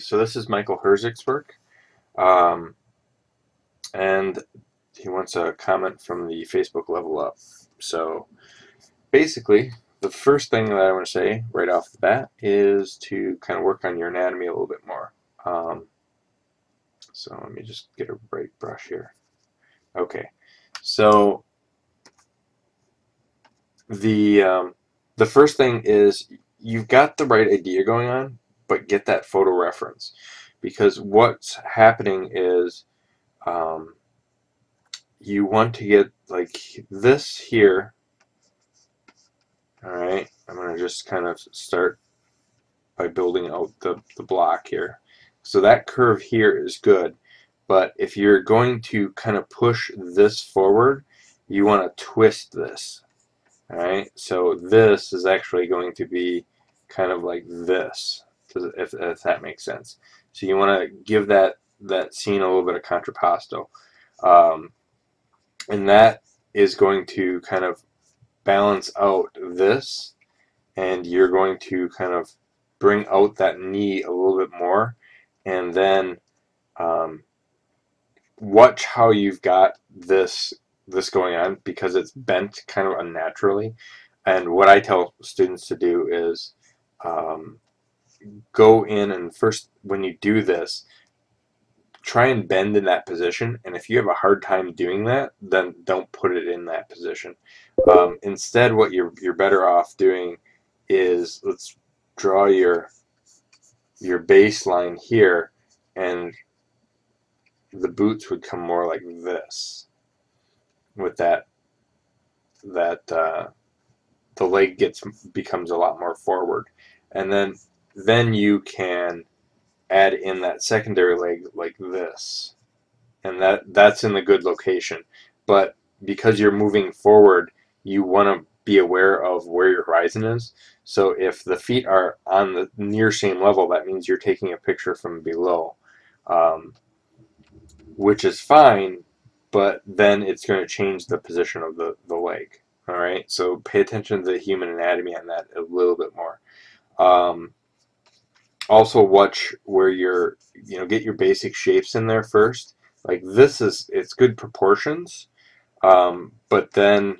so this is Michael Herzik's work, um, and he wants a comment from the Facebook Level Up. So basically, the first thing that I want to say right off the bat is to kind of work on your anatomy a little bit more. Um, so let me just get a bright brush here. Okay, so the first thing is you've got the right idea going on, but get that photo reference, because what's happening is um, you want to get like this here. All right, I'm going to just kind of start by building out the block here. So that curve here is good, but if you're going to kind of push this forward, you want to twist this. All right, so this is actually going to be kind of like this, if that makes sense. So you want to give that scene a little bit of contrapposto. Um, and that is going to kind of balance out this, and you're going to kind of bring out that knee a little bit more, and then um, watch how you've got this going on, because it's bent kind of unnaturally. And what I tell students to do is go in and first, when you do this, try and bend in that position, and if you have a hard time doing that, then don't put it in that position. Instead, what you're better off doing is, let's draw your baseline here, and the boots would come more like this, with that the leg becomes a lot more forward, and then you can add in that secondary leg like this, and that's in the good location. But because you're moving forward, you want to be aware of where your horizon is. So if the feet are on the near same level, that means you're taking a picture from below, which is fine, but then it's going to change the position of the leg. All right, so pay attention to the human anatomy on that a little bit more. Also watch where get your basic shapes in there first. Like this it's good proportions, but then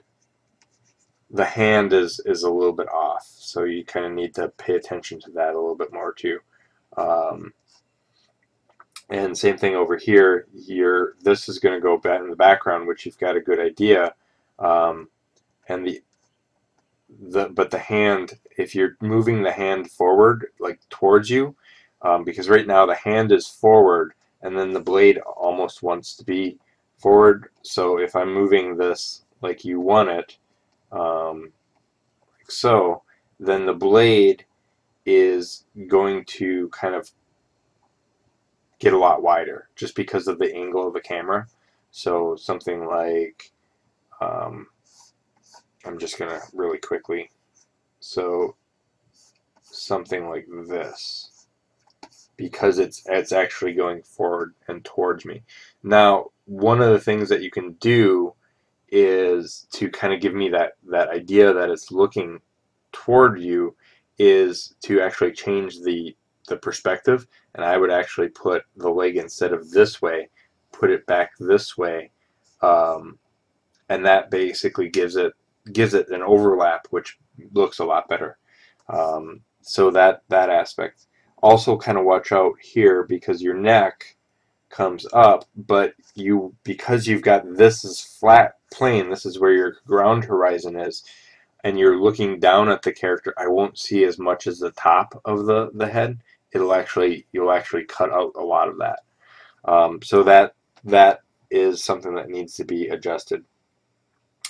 the hand is a little bit off, so you kind of need to pay attention to that a little bit more too. And same thing over here. This is going to go back in the background, which you've got a good idea. And but the hand, if you're moving the hand forward, like towards you, because right now the hand is forward, and then the blade almost wants to be forward. So if I'm moving this like you want it, like so, then the blade is going to kind of get a lot wider just because of the angle of the camera. So something like, I'm just going to really quickly, so something like this, because it's actually going forward and towards me. Now, one of the things that you can do is to kind of give me that idea that it's looking toward you, is to actually change the perspective, and I would actually put the leg, instead of this way, put it back this way, and that basically gives it an overlap, which looks a lot better. So that aspect. Also, kind of watch out here, because your neck comes up, but because you've got this is flat plane, this is where your ground horizon is, and you're looking down at the character, I won't see as much as the top of the head. You'll actually cut out a lot of that. So that is something that needs to be adjusted.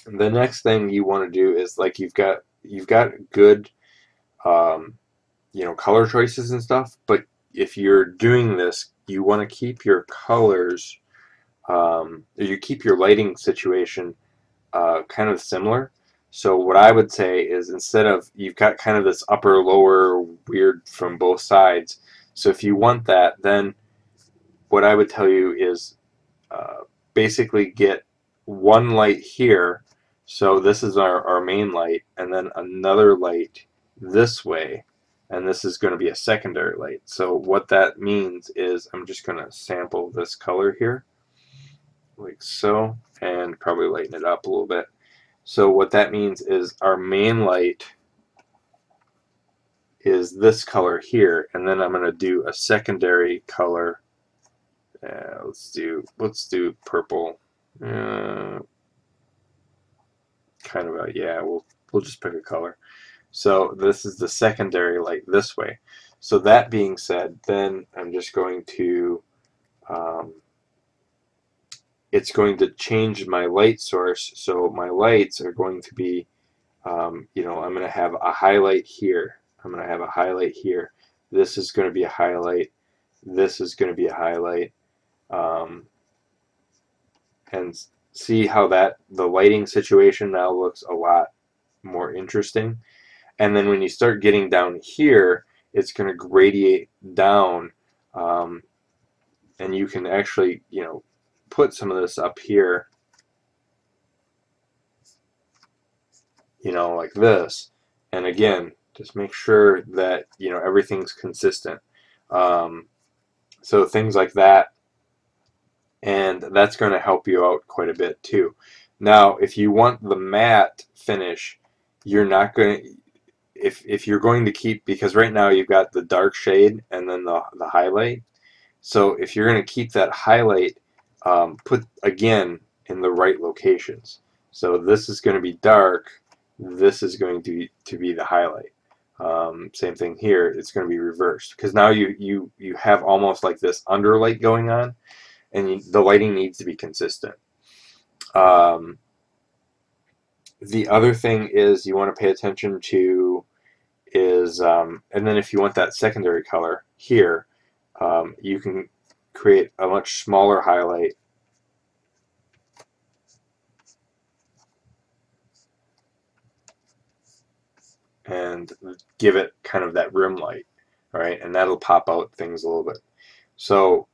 The next thing you want to do is, like, you've got good color choices and stuff, but if you're doing this, you want to keep your colors, you keep your lighting situation kind of similar. So what I would say is, instead of, you've got kind of this upper lower weird from both sides, so if you want that, then what I would tell you is basically get one light here, so this is our main light, and then another light this way, and this is going to be a secondary light. So what that means is I'm just going to sample this color here, like so, and probably lighten it up a little bit. So what that means is our main light is this color here, and then I'm going to do a secondary color. Let's do purple. Kind of a, yeah, we'll just pick a color. So this is the secondary light this way. So that being said, then I'm just going to it's going to change my light source. So my lights are going to be you know, I'm going to have a highlight here. I'm going to have a highlight here. This is going to be a highlight. This is going to be a highlight. And see how the lighting situation now looks a lot more interesting. And then when you start getting down here, it's going to gradiate down, and you can actually, you know, put some of this up here, you know, like this. And again, just make sure that, you know, everything's consistent. So things like that, and that's going to help you out quite a bit too. Now, if you want the matte finish, you're not going to, if you're going to keep, because right now you've got the dark shade and then the highlight. So if you're going to keep that highlight, put again in the right locations. So this is going to be dark. This is going to be the highlight. Same thing here. It's going to be reversed because now you have almost like this underlight going on, and the lighting needs to be consistent. The other thing is you want to pay attention to is, and then if you want that secondary color here, you can create a much smaller highlight and give it kind of that rim light, right? And that'll pop out things a little bit. So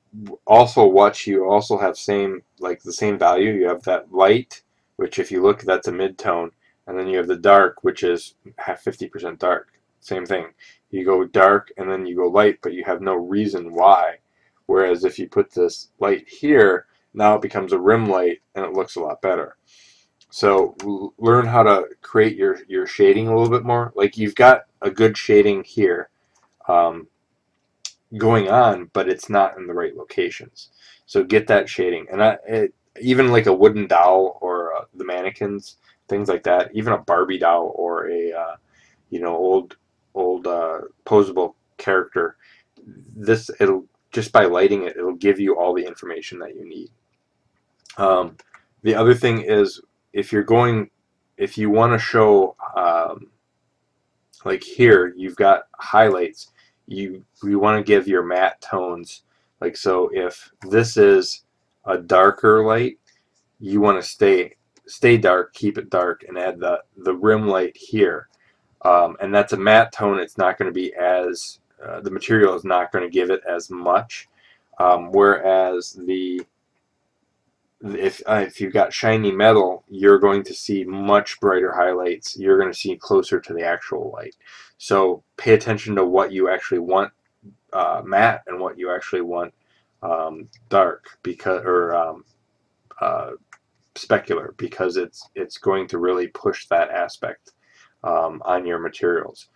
also watch, you also have the same value. You have that light, which if you look, that's a mid-tone, and then you have the dark, which is 50% dark. Same thing. You go dark and then you go light, but you have no reason why. Whereas if you put this light here, now it becomes a rim light and it looks a lot better. So learn how to create your shading a little bit more. Like you've got a good shading here going on, but it's not in the right locations. So get that shading. And even like a wooden doll or the mannequins, things like that, even a Barbie doll or a you know, old posable character, it'll just by lighting it, it'll give you all the information that you need. The other thing is if you want to show like here you've got highlights, you want to give your matte tones, like so if this is a darker light, you want to stay dark, keep it dark, and add the rim light here. And that's a matte tone. It's not going to be as the material is not going to give it as much, whereas if you've got shiny metal, you're going to see much brighter highlights. You're going to see closer to the actual light. So pay attention to what you actually want matte and what you actually want dark, or specular, because it's going to really push that aspect on your materials.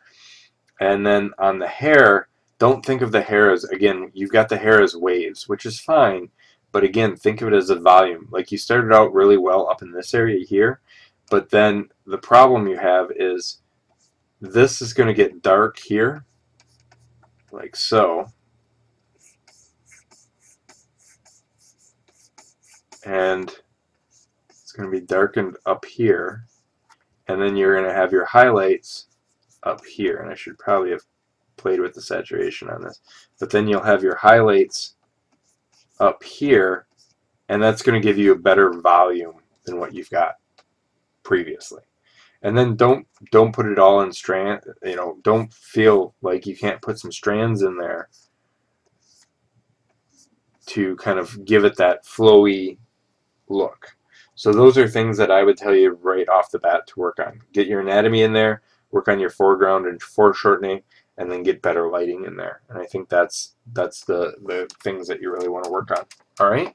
And then on the hair, don't think of the hair as, again, you've got the hair as waves, which is fine, but again, think of it as a volume. Like you started out really well up in this area here, but then the problem you have is this is going to get dark here, like so, and it's going to be darkened up here, and then you're going to have your highlights up here, and I should probably have played with the saturation on this, but then you'll have your highlights up here, and that's going to give you a better volume than what you've got previously. And then don't put it all in strand, you know, don't feel like you can't put some strands in there to kind of give it that flowy look. So those are things that I would tell you right off the bat to work on. Get your anatomy in there, work on your foreground and foreshortening, and then get better lighting in there. And I think that's the things that you really want to work on. All right.